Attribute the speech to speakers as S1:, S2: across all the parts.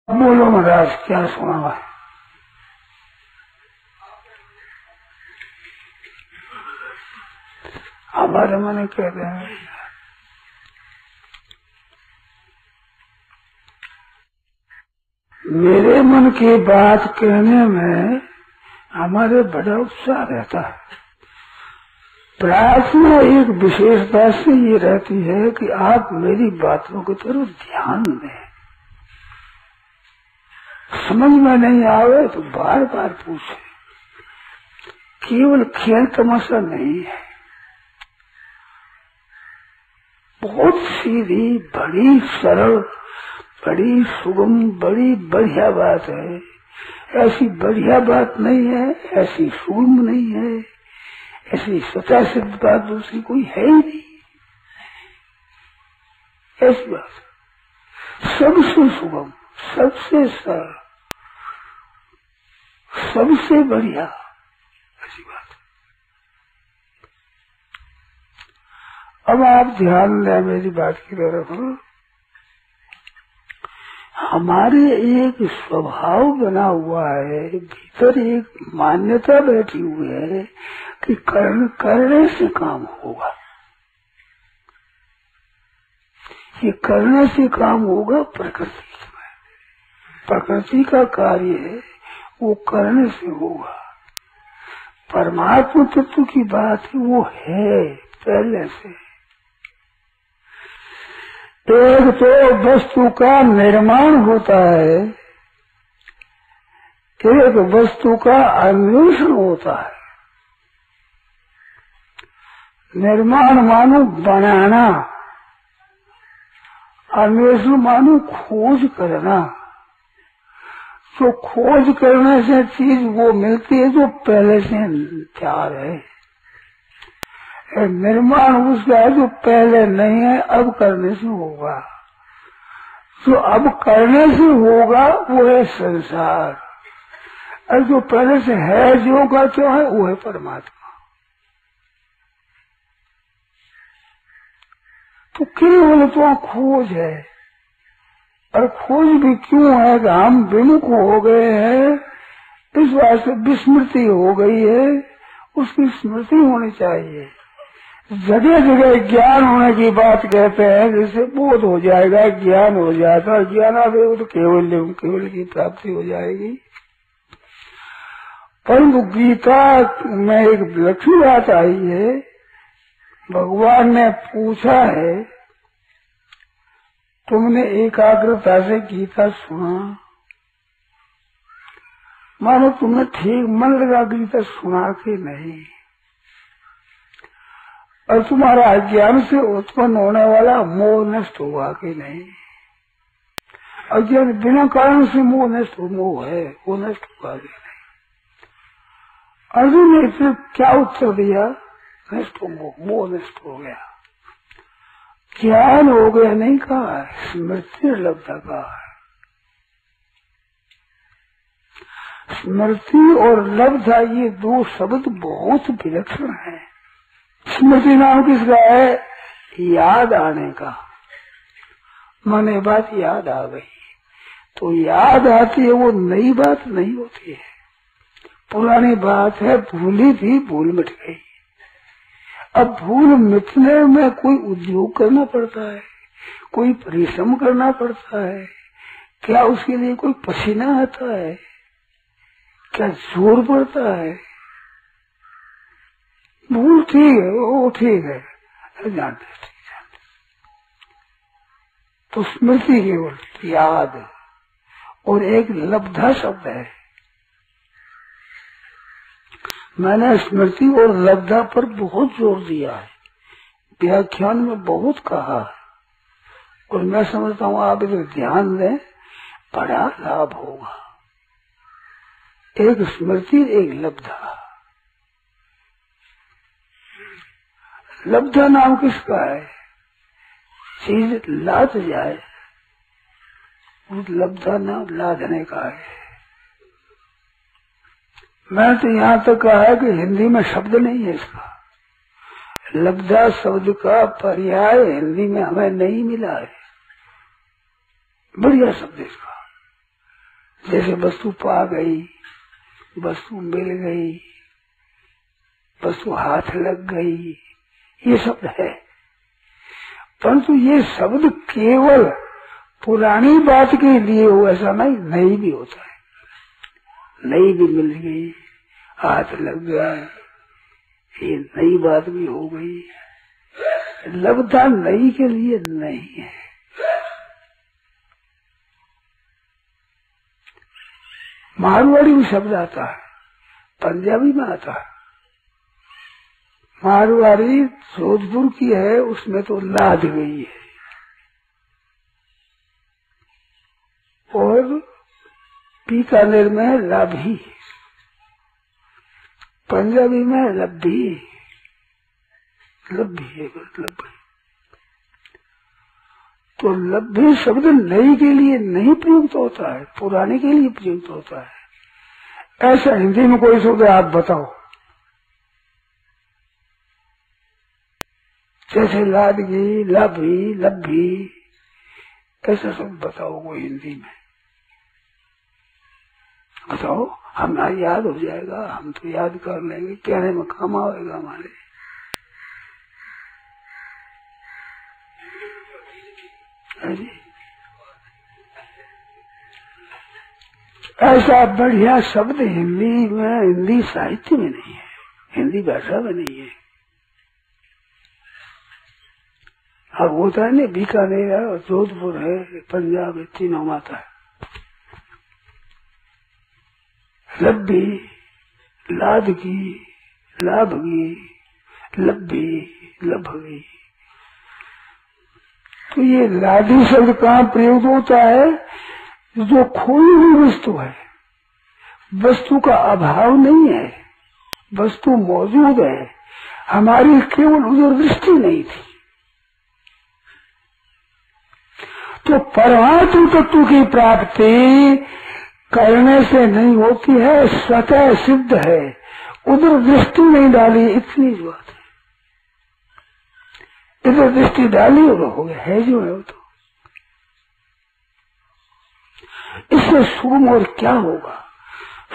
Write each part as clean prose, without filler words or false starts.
S1: बोलो महाराज, क्या सुना? हमारे मन कहते हैं मेरे मन की बात कहने में हमारे बड़ा उत्साह रहता है। प्रार्थना एक विशेषता से ये रहती है कि आप मेरी बातों की तरफ ध्यान दें। समझ में नहीं आवे तो बार बार पूछे। केवल खेल तमाशा नहीं है, बहुत सीधी, बड़ी सरल, बड़ी सुगम, बड़ी बढ़िया बात है। ऐसी बढ़िया बात नहीं है, ऐसी सुगम नहीं है, ऐसी सच्चा सिद्ध बात दूसरी कोई है ही नहीं। ऐसी बात सबसे सुगम, सबसे सरल, सबसे बढ़िया ऐसी बात। अब आप ध्यान दें मेरी बात की तरफ। हमारे एक स्वभाव बना हुआ है, भीतर एक मान्यता बैठी हुई है कि करने से काम होगा। ये करने से काम होगा प्रकृति में। प्रकृति का कार्य है, वो करने से होगा। परमात्मा तत्व की बात वो है पहले से। एक तो वस्तु का निर्माण होता है, एक वस्तु का अन्वेषण होता है। निर्माण मानो बनाना, अन्वेषण मानो खोज करना। तो खोज करने से चीज वो मिलती है जो पहले से तैयार है। निर्माण उसका है जो पहले नहीं है, अब करने से होगा। जो अब करने से होगा वो है संसार, और जो पहले से है जो का जो है वो है परमात्मा। तो केवल तो खोज है, और खोज भी क्यों है कि हम विमुख हो गए हैं, इस बात से विस्मृति हो गई है। उसकी स्मृति होनी चाहिए। जगह जगह ज्ञान होने की बात कहते हैं, जैसे बोध हो जाएगा, ज्ञान हो जाता है। ज्ञान आवे तो केवल की प्राप्ति हो जाएगी। परंतु गीता में एक विलक्षण बात आई है। भगवान ने पूछा है, तुमने एकाग्रता से गीता सुना? मानो तुमने ठीक मन लगा गीता सुना कि नहीं, और तुम्हारा अज्ञान से उत्पन्न होने वाला मोह नष्ट हुआ कि नहीं। अज्ञान बिना कारण से मोह नष्ट हो, मोह है वो नष्ट हुआ कि नहीं। अर्जुन ने फिर क्या उत्तर दिया? नष्ट हो, मोह नष्ट हो गया, ज्ञान हो गया नहीं कहा, स्मृति लब्धा कहा है। स्मृति और लब्धा ये दो शब्द बहुत विलक्षण है। स्मृति नाम किसका है? याद आने का। माने बात याद आ गई तो याद आती है, वो नई बात नहीं होती है। पुरानी बात है, भूली थी, भूल मिट गई। अब भूल मिटने में कोई उद्योग करना पड़ता है, कोई परिश्रम करना पड़ता है। क्या उसके लिए कोई पसीना आता है? क्या जोर पड़ता है? भूल ठीक है, वो ठीक है, जानते ठीक। तो स्मृति केवल याद, और एक लब्धा शब्द है। मैंने स्मृति और लब्धा पर बहुत जोर दिया है, व्याख्यान में बहुत कहा है, और मैं समझता हूँ आप इधर ध्यान दें, बड़ा लाभ होगा। एक स्मृति, एक लब्धा। लब्धा नाम किसका है? चीज लाद जाए, उस लब्धा नाम लादने का है। मैं तो यहाँ तक कहा है कि हिंदी में शब्द नहीं है इसका। लब्धा शब्द का पर्याय हिंदी में हमें नहीं मिला है। बढ़िया शब्द इसका। जैसे वस्तु पा गई, वस्तु मिल गई, वस्तु हाथ लग गई, ये शब्द है। परंतु ये शब्द केवल पुरानी बात के लिए हो ऐसा नहीं, नई भी होता है। नई भी मिल गई, हाथ लग गया, ये नई बात भी हो गई। लगता नई के लिए नहीं है। मारवाड़ी में शब्द आता है, पंजाबी में आता है। मारवाड़ी जोधपुर की है, उसमें तो लाद गई है, और बीकानेर में लाभी, पंजाबी में लब्भी, लब्भी है लब्भी। तो लब्भी शब्द नई के लिए नहीं प्रयुक्त होता है, पुराने के लिए प्रयुक्त होता है। ऐसा हिंदी में कोई शब्द आप बताओ, जैसे लादगी, लभी, लब्भी, ऐसा शब्द बताओ कोई हिंदी में, बताओ, हमारा याद हो जाएगा, हम तो याद कर लेंगे, कहने में काम आएगा हमारे। ऐसा बढ़िया शब्द हिंदी में, हिंदी साहित्य में नहीं है, हिंदी भाषा में नहीं है। अब होता है ना, बीकानेर है, जोधपुर है, पंजाब है, तीनों माता है। लब्बी, लादगी, लाभगी, लब्बी, लभगी। तो ये लादी शब्द कहाँ प्रयोग होता है? जो खोई हुई वस्तु है, वस्तु का अभाव नहीं है, वस्तु मौजूद है, हमारी केवल उधर दृष्टि नहीं थी। तो परमात्म तत्व की प्राप्ति करने से नहीं होती है, स्वतः सिद्ध है, उधर दृष्टि नहीं डाली, इतनी बात है। इधर दृष्टि डाली और हो गया, है जो है वो तो। इससे सुगम और क्या होगा?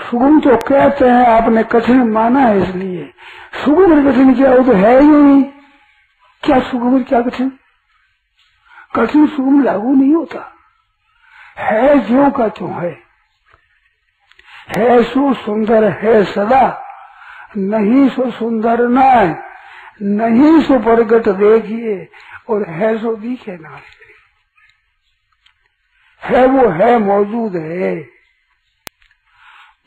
S1: सुगम तो कहते हैं, आपने कठिन माना है, इसलिए सुगम और कठिन क्या हो, तो है ही नहीं। क्या सुगम और क्या कठिन? कठिन सुगम लागू नहीं होता, है ज्यों का त्यों है सो सुंदर है सदा, नहीं सो सुंदर ना, नहीं सो प्रगट देखिए, और है सो दिखे ना। है वो है, मौजूद है,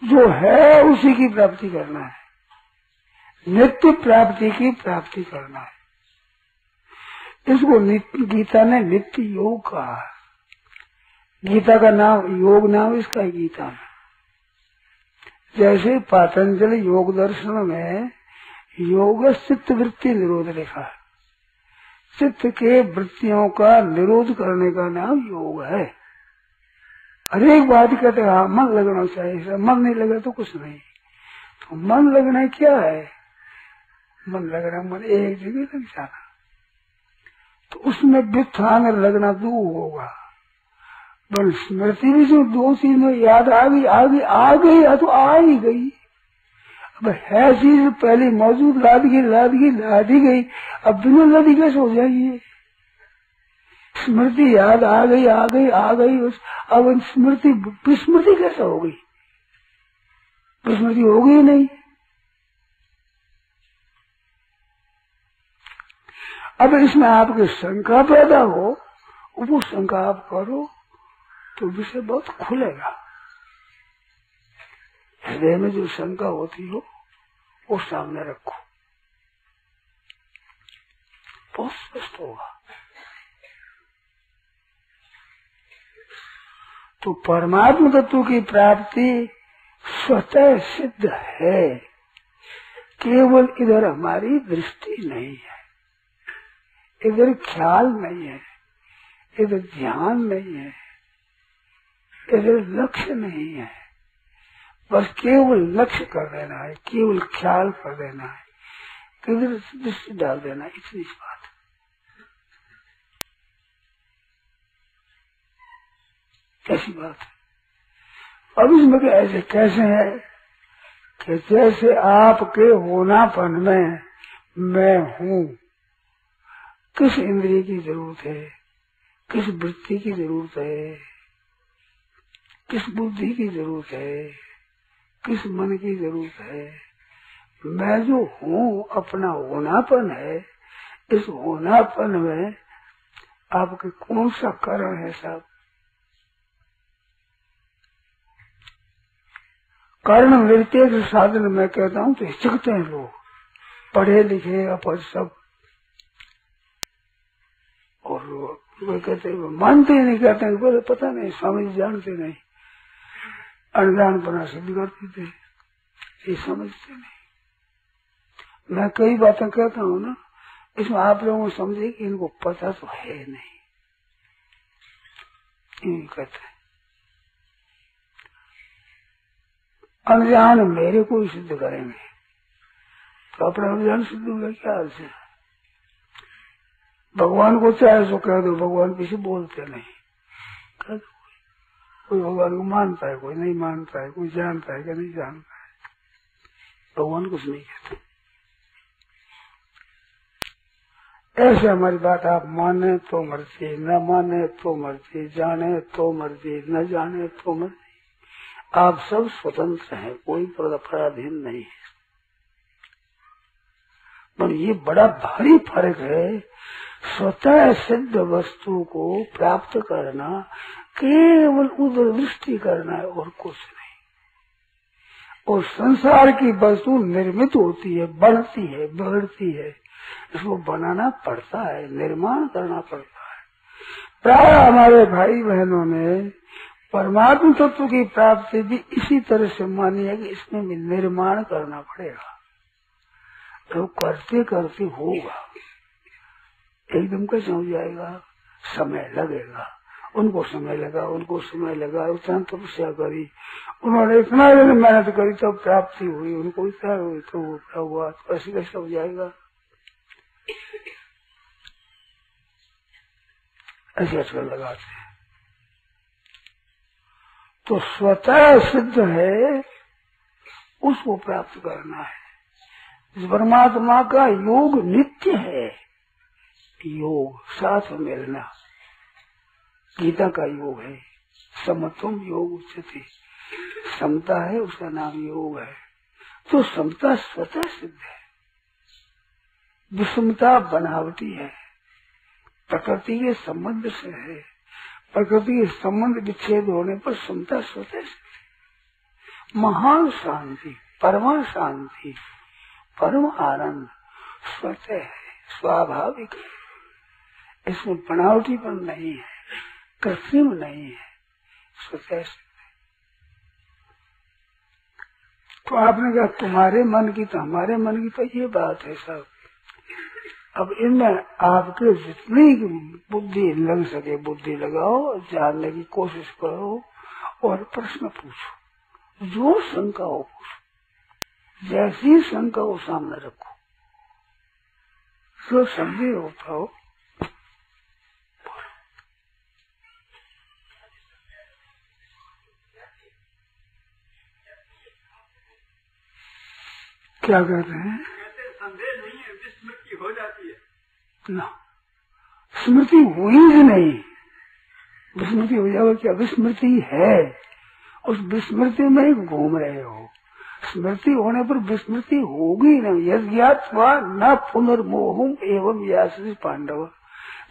S1: जो है उसी की प्राप्ति करना है, नित्य प्राप्ति की प्राप्ति करना है। इसको गीता ने नित्य योग कहा। गीता का नाम, योग नाम इसका है गीता में। जैसे पातंजल योग दर्शन में योग चित्त वृत्ति निरोध लिखा है, चित्त के वृत्तियों का निरोध करने का नाम योग है। हर एक बात कहते हैं, हाँ मन लगना चाहिए, मन नहीं लगे तो कुछ नहीं। तो मन लगना क्या है? मन लगना, मन एक जगह लग जाना, तो उसमें व्युत्थान लगना दूर होगा। पर स्मृति भी जो दो चीजें याद आ गई, आ गई तो आ ही गई। अब है चीज पहले मौजूद, लाद ही गई, अब बिना लादी कैसे हो जाएगी? स्मृति याद आ गई, अब स्मृति विस्मृति कैसे हो गई? विस्मृति हो गई नहीं। अब इसमें आपकी शंका पैदा हो, वो शंका आप करो तो विषय बहुत खुलेगा। हृदय में जो शंका होती हो वो सामने रखो, बहुत स्पष्ट होगा। तो परमात्म तत्व की प्राप्ति स्वतः सिद्ध है, केवल इधर हमारी दृष्टि नहीं है, इधर ख्याल नहीं है, इधर ध्यान नहीं है, इधर लक्ष्य नहीं है। बस केवल लक्ष्य कर देना है, केवल ख्याल कर देना है, इधर दृष्टि डाल देना, इतनी बात। कैसी बात है? अब इसमें ऐसे कैसे है कि जैसे आपके होनापन में मैं हूँ, किस इंद्रिय की जरूरत है, किस वृत्ति की जरूरत है, किस बुद्धि की जरूरत है, किस मन की जरूरत है। मैं जो हूँ अपना होनापन है, इस होनापन में आपके कौन सा कारण है साहब? कारण निरपेक्ष साधन में कहता हूँ तो हिचकते हैं लोग, पढ़े लिखे अपढ़ सब, और वो कहते हैं मानते ही नहीं, कहते हैं बोले पता नहीं, स्वामी जानते नहीं, अनजान पना सिद्ध करते थे, ये समझते नहीं। मैं कई बातें कहता हूँ ना, इसमें आप लोगों को समझे कि इनको पता तो है नहीं, कहते हैं अनजान मेरे को ही सिद्ध करेंगे, तो अपना अनजान सिद्ध होगा क्या हाल से? भगवान को चाहे सो कह दो, भगवान किसी बोलते नहीं, कह दो। कोई भगवान को मानता है, कोई नहीं मानता है, कोई जानता है कि नहीं जानता है, भगवान कुछ नहीं कहते। ऐसे हमारी बात आप माने तो मर्जी, न माने तो मर्जी, जाने तो मर्जी, न जाने तो मर्जी, आप सब स्वतंत्र हैं, कोई पराधीन नहीं है। पर ये बड़ा भारी फर्क है, स्वतः सिद्ध वस्तु को प्राप्त करना, केवल उधर दृष्टि करना है और कुछ नहीं। और संसार की वस्तु निर्मित होती है, बढ़ती है, बिगड़ती है, इसको बनाना पड़ता है, निर्माण करना पड़ता है। प्राय हमारे भाई बहनों ने परमात्म तत्व की प्राप्ति भी इसी तरह से मानी है कि इसमें भी निर्माण करना पड़ेगा, तो करते करते होगा, एकदम कैसे हो जाएगा? समय लगेगा, उनको समय लगा, उनको समय लगा, उतना तपस्या करी, उन्होंने इतना दिन मेहनत करी तब प्राप्ति हुई, उनको इतना हुई तो वो क्या हुआ, तो ऐसे कैसे हो जाएगा? ऐसे अटकल लगाते हैं। तो स्वतः सिद्ध है, उसको प्राप्त करना है। इस परमात्मा का योग नित्य है, योग साथ मिलना, गीता का योग है, समत्वम योग उच्यते, समता है उसका नाम योग है। तो समता स्वतः सिद्ध है, विषमता बनावटी है, प्रकृति के संबंध से है, प्रकृति के संबंध विच्छेद होने पर समता स्वतः सिद्ध। महान शांति, परमा शांति, परम आनंद स्वतः है, स्वाभाविक है, इसमें बनावटीपन नहीं है, कृत्रिम नहीं है, स्वतः सिद्ध है। तो आपने कहा तुम्हारे मन की तो हमारे मन की तो ये बात है सब। अब इनमें आपके जितनी बुद्धि लग सके बुद्धि लगाओ, जानने की कोशिश करो और प्रश्न पूछो, जो शंका हो पूछो, जैसी शंका हो सामने रखो, जो समझे होता हो क्या कहते हैं?
S2: संदेह नहीं है, विस्मृति हो जाती है
S1: ना, स्मृति हुई ही नहीं, विस्मृति हो जाएगा क्या? विस्मृति है, उस विस्मृति में ही घूम रहे हो, स्मृति होने पर विस्मृति होगी नहीं। यज्ञात्वा न पुनर्मोहम एवं यासी पांडव,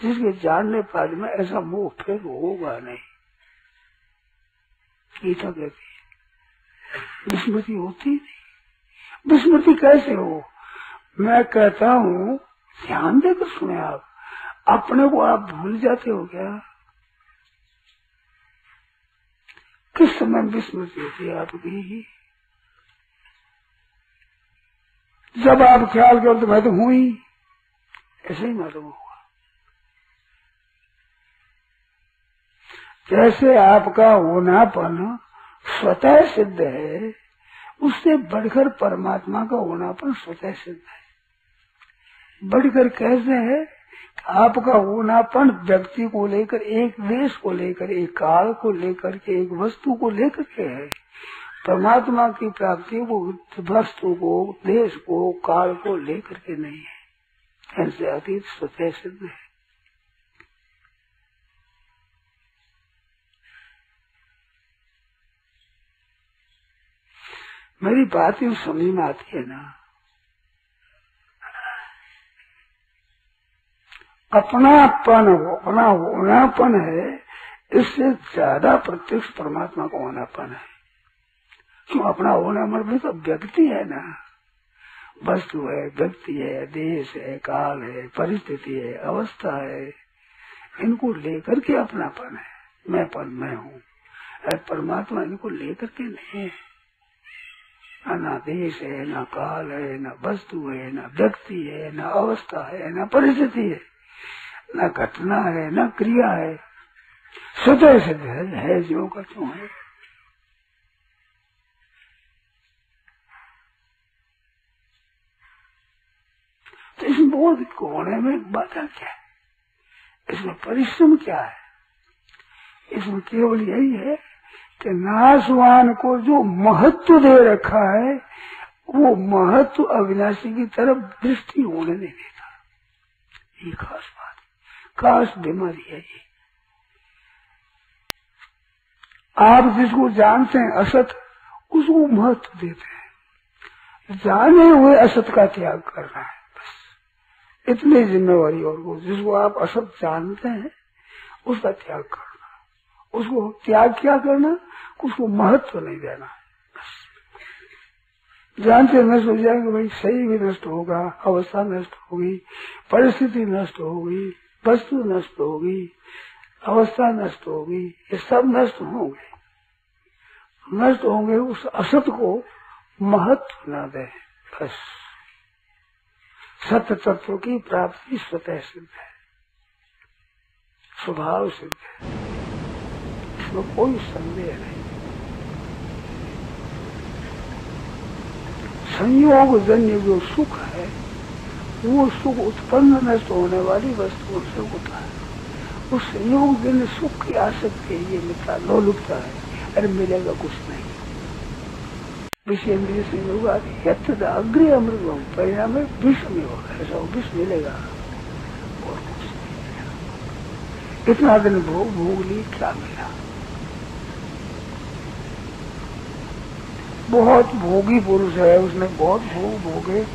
S1: जिसके जानने पाने में ऐसा मोह फिर होगा नहीं। गीता कहती है विस्मृति होती नहीं। विस्मृति कैसे हो? मैं कहता हूँ ध्यान देकर सुने, आप अपने को आप भूल जाते हो क्या? किस समय विस्मृति होती है आपकी? जब आप ख्याल करो तो मैं तो हूं ही, ऐसे ही मालूम हुआ। जैसे आपका होनापन स्वतः सिद्ध है, उससे बढ़कर परमात्मा का होनापन स्वतः सिद्ध है। बढ़कर कैसे है आपका होनापन व्यक्ति को लेकर, एक देश को लेकर, एक काल को लेकर के, एक वस्तु को लेकर के है। परमात्मा की प्राप्ति को वस्तु को, देश को, काल को लेकर के नहीं है। ऐसे अतीत स्वतः सिद्ध है। मेरी बात यूं समझ में आती है ना, अपनापन हो, अपना होनापन है, इससे ज्यादा प्रत्यक्ष परमात्मा का होनापन है। क्यों? अपना होना मतलब तो व्यक्ति है ना, वस्तु है, व्यक्ति है, देश है, काल है, परिस्थिति है, अवस्था है, इनको लेकर के अपनापन है। मैंपन मैं हूँ। परमात्मा इनको लेकर के नहीं है। ना देश है, ना काल है, ना वस्तु है, ना व्यक्ति है, ना अवस्था है, ना परिस्थिति है, ना घटना है, ना क्रिया है। स्वतः सिद्ध है जो का जो है। तो इसमें बोध होने में बाधा क्या है? इसमें परिश्रम क्या है? इसमें केवल यही है कि नाशवान को जो महत्व दे रखा है, वो महत्व अविनाशी की तरफ दृष्टि होने नहीं देता। ये खास बात, खास बीमारी है ये। आप जिसको जानते हैं असत, उसको महत्व देते हैं। जाने हुए असत का त्याग करना है, बस इतनी जिम्मेवारी। और वो जिसको आप असत जानते हैं, उसका त्याग करना। उसको त्याग क्या करना? उसको महत्व नहीं देना। जानते नष्ट हो जाएंगे भाई, सही भी नष्ट होगा, अवस्था नष्ट होगी, परिस्थिति नष्ट होगी, वस्तु नष्ट होगी, अवस्था नष्ट होगी, ये सब नष्ट होंगे। नष्ट होंगे, उस असत को महत्व न दे। बस सत्य तत्व की प्राप्ति स्वतः सिद्ध है, स्वभाव सिद्ध है, इसमें कोई संदेह नहीं। संयोग जन्य जो सुख है, वो सुख उत्पन्न नष्ट होने वाली वस्तुओं से होता है। उस संयोग जन्य सुख की आसक्ति ये मित्र लोलुपता है। अरे मिलेगा कुछ नहीं, विषय संयोग आदि अग्रे अमृत परिणाम में विष में होगा। ऐसा विष मिलेगा और कुछ नहीं मिलेगा। इतना दिन भोग ली, क्या मिला? बहुत भोगी पुरुष है, उसने बहुत भोग भोगे,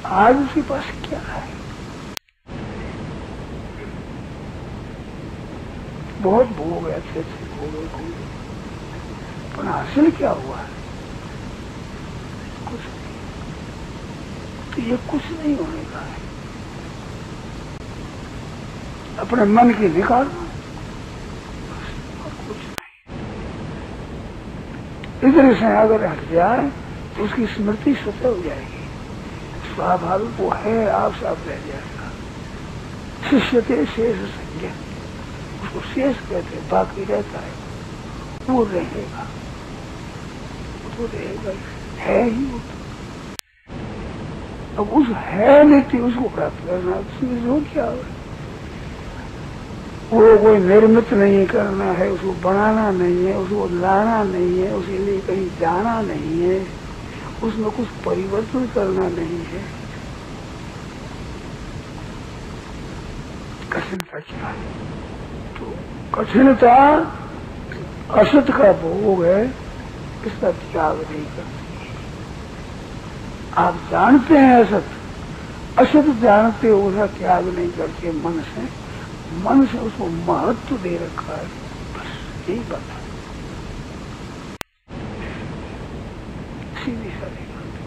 S1: आज उसके पास क्या है? बहुत भोग है, अच्छे अच्छे भोग, पर हासिल क्या हुआ है? कुछ नहीं। तो ये कुछ नहीं होने का है। अपने मन की निकालना, इधर से अगर हट जाए तो उसकी स्मृति स्वतः हो जाएगी। स्वाभाविक वो है, आप साफ रह जाएगा। शिष्यते शेष संज्ञा, उसको शेष कहते हैं, बाकी रहता है, वो रहेगा, वो रहेगा, है ही वो। अब उस है नीति उसको प्राप्त करना, उसमें जो क्या है, वो कोई निर्मित नहीं करना है, उसको बनाना नहीं है, उसको लाना नहीं है, उसके लिए कहीं जाना नहीं है, उसमें कुछ परिवर्तन करना नहीं है। कठिनता क्या है? तो कठिनता असत का भोग है, इसका त्याग नहीं करती। आप जानते हैं असत, असत जानते हो, उसका त्याग नहीं करते। मन से उसको महत्व दे रखा है, बस यही बात है। सीधी सारी बात।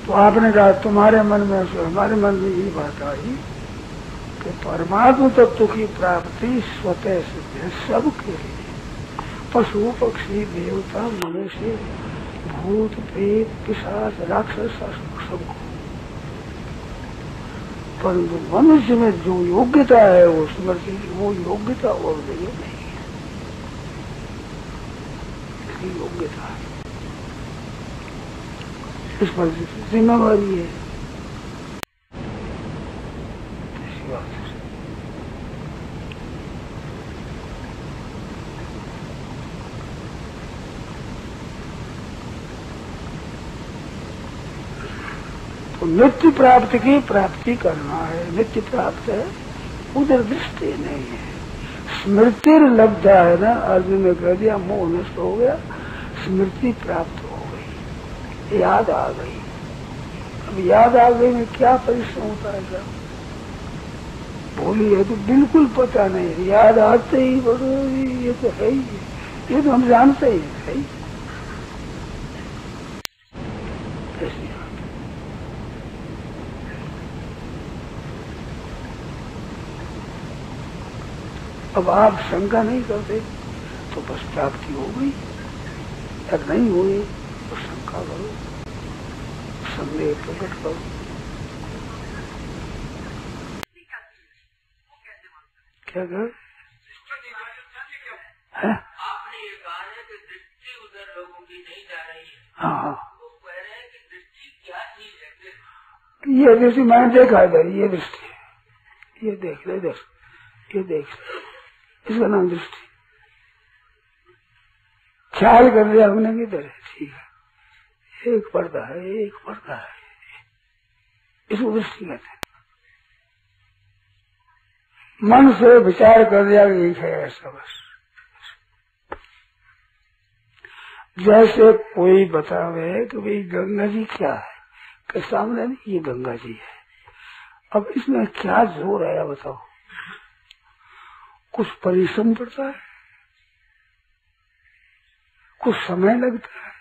S1: तो आपने कहा तुम्हारे मन में, हमारे मन में यही बात आई कि परमात्मा तत्व की प्राप्ति स्वतः सिद्ध है सबके लिए। पशु पक्षी देवता मनुष्य भूत प्रेत पिशाच राक्षस सबको। परंतु मनुष्य में जो योग्यता है वो स्मृति, वो योग्यता और जगह नहीं है। इसकी योग्यता है इस पर जिम्मेवारी है। तो नित्य प्राप्ति की प्राप्ति करना है, नित्य प्राप्त है, उधर दृष्टि नहीं है। स्मृति लब्धा है ना, अर्जुन ने कह दिया मोह नष्ट हो गया, स्मृति प्राप्त हो गई, याद आ गई। अब याद आ गई में क्या परिश्रम होता है सब? भूली है तो बिल्कुल पता नहीं है, याद आते ही बोलो ये तो है ही, ये तो हम जानते ही है। अब आप शंका नहीं करते तो बस प्राप्ति हो गई, अगर नहीं हुई तो शंका करो, संदेह प्रकट करो। क्या कर है?
S2: आपने ये कहा है कि दृष्टि उधर लोगों की नहीं जा रही है।
S1: हाँ,
S2: वो कह रहे हैं कि दृष्टि क्या चीज है?
S1: ये दृष्टि मैंने देखा इधर, ये दृष्टि, ये देख ले इधर, ये देख, इसका नाम दृष्टि। ख्याल कर लिया हमने किधर है, ठीक है, एक पर्दा है, एक पर्दा है, इसको दृष्टि कहते हैं। मन से विचार कर लिया कि एक है ऐसा, बस। जैसे कोई बतावे कि भाई गंगा जी क्या है, कि सामने नहीं ये गंगा जी है, अब इसमें क्या जोर आया बताओ? कुछ परिश्रम पड़ता है, कुछ समय लगता है,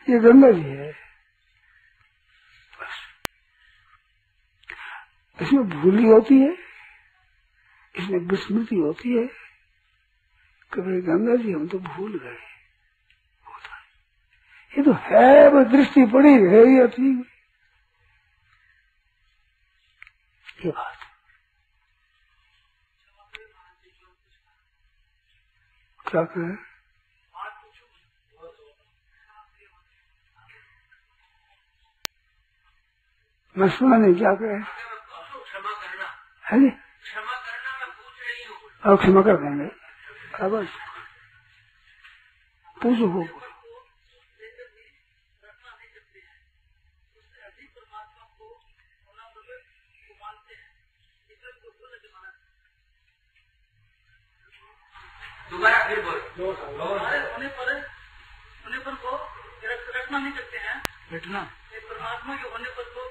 S1: ये गंगा जी है, बस। इसमें भूली होती है, इसमें विस्मृति होती है कि भाई गंगा जी हम तो भूल गए, ये तो है, वो दृष्टि पड़ी है, ये ठीक ये बात। क्या कहे? मैं सुना नहीं, क्या कहे?
S2: क्षमा करना
S1: है जी,
S2: क्षमा करना, मैं पूछ रही हूँ।
S1: और क्षमा कर देंगे, अब पूछो हो।
S2: दोबारा फिर बोलो। होने पर को रटना नहीं करते हैं,
S1: रटना
S2: परमात्मा के होने पर को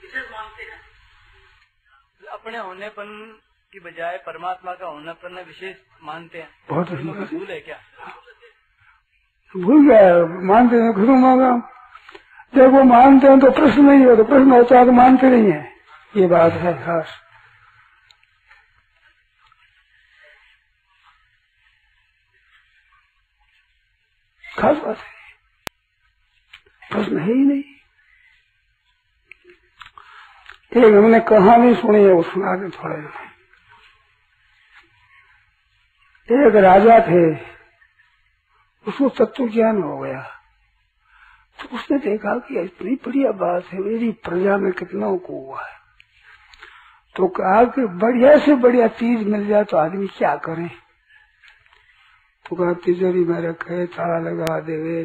S2: विशेष मानते हैं। अपने होनेपन की बजाय परमात्मा का होनेपन विशेष मानते हैं।
S1: बहुत
S2: भूल है क्या?
S1: भूल गया, मानते हैं, खुद मांगा। जब वो मानते हैं तो प्रश्न नहीं होता, प्रश्न होता है तो मानते नहीं है, ये बात है खास। खास बात है, प्रश्न है ही नहीं। एक हमने कहानी सुनी है, वो सुना दे थोड़े। एक राजा थे, उसको तत्व ज्ञान हो गया, तो उसने देखा कि इतनी बढ़िया बात है, मेरी प्रजा में कितनों को हुआ है, तो कहा कि बढ़िया से बढ़िया चीज मिल जाए तो आदमी क्या करे। तो कहा तिजोरी में रखे, ताला लगा देवे,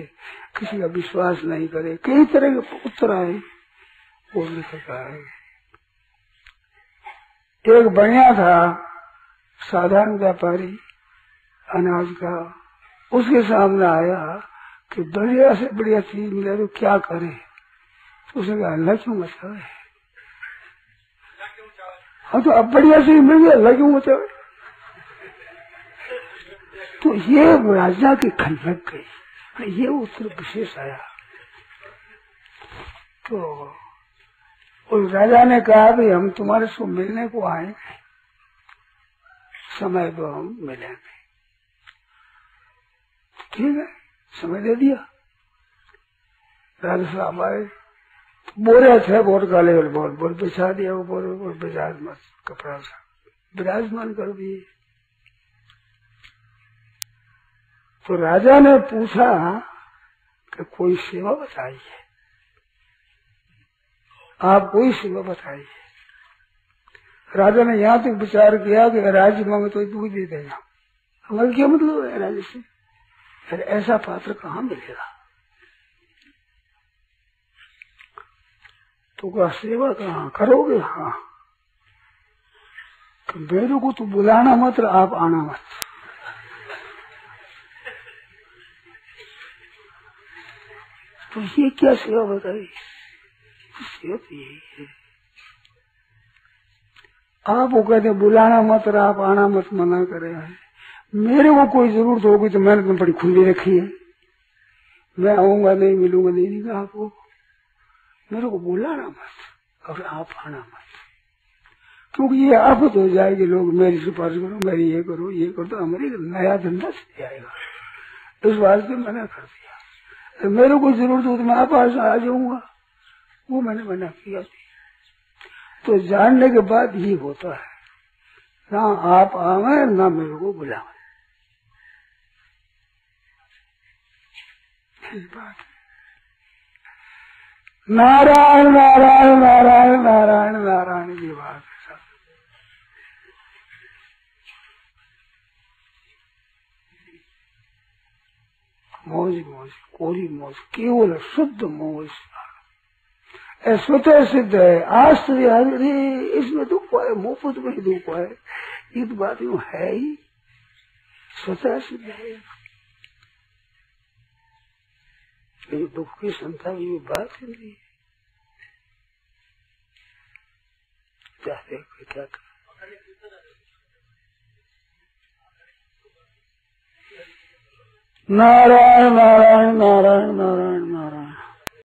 S1: किसी का विश्वास नहीं करे, कई तरह के उत्तर आए। वो लिखा है, एक बढ़िया था साधारण व्यापारी अनाज का, उसके सामने आया कि बढ़िया से बढ़िया चीज मिले तो क्या करे। तो उसने कहा अल्लाह क्यों मचावे। हाँ, तो अब बढ़िया चीज मिल गई, अल्लाह क्यों मचावे। तो ये राजा की खलक गई, ये उत्तर विशेष आया। तो उस राजा ने कहा भी हम तुम्हारे से मिलने को आएंगे, समय दो हम मिलेंगे। ठीक है, समय दे दिया। राजा साहब आए, बोरे थे, बोर काले बोर बिछा दिया, वो बोर बिछा मत कपड़ा सा विराजमान कर दिए। तो राजा ने पूछा कि कोई सेवा बताइए। आप कोई सेवा बताइए। राजा ने यहाँ तक विचार किया कि राज्य मांगे तो तू दे देना। हमारा क्या मतलब है राज्य से? फिर ऐसा पात्र कहाँ मिलेगा? तो क्या सेवा कहाँ करोगे? हाँ, मेरे को तो बुलाना मत, आप आना मत। तो ये क्या सेवा बताई? सेवा तो यही है। आप वो कहते बुलाना मत, आप आना मत, मना करे हैं। मेरे को कोई जरूरत होगी तो मैंने तो बड़ी खुली रखी है, मैं आऊंगा नहीं, मिलूंगा नहीं कहा आपको। मेरे को बुलाना मत और आप आना मत, क्योंकि ये आफत हो जाएगी। लोग मेरी सिफारिश करो, मेरी ये करो, ये करो, तो हमारी नया धंधा से जाएगा। इस वास्ते मैंने कर दिया। मेरे को जरूरत हो तो मैं आप पास आ जाऊंगा, वो मैंने मना किया थी। तो जानने के बाद ही होता है, ना आप आवे ना मेरे को बुलावे। बात नारायण नारायण नारायण नारायण नारायण की बात है। मौज मौज, कोरी मौज, केवल शुद्ध मौज, स्वतः सिद्ध है। आश्चर्य, अरे इसमें दुख है, मुफ्त में दुख है, ये तो बात यूं है ही, स्वतः सिद्ध है। ये दुख की संख्या की बात ही नहीं है। चाहते क्या कर, नारायण नारायण नारायण नारायण नारायण।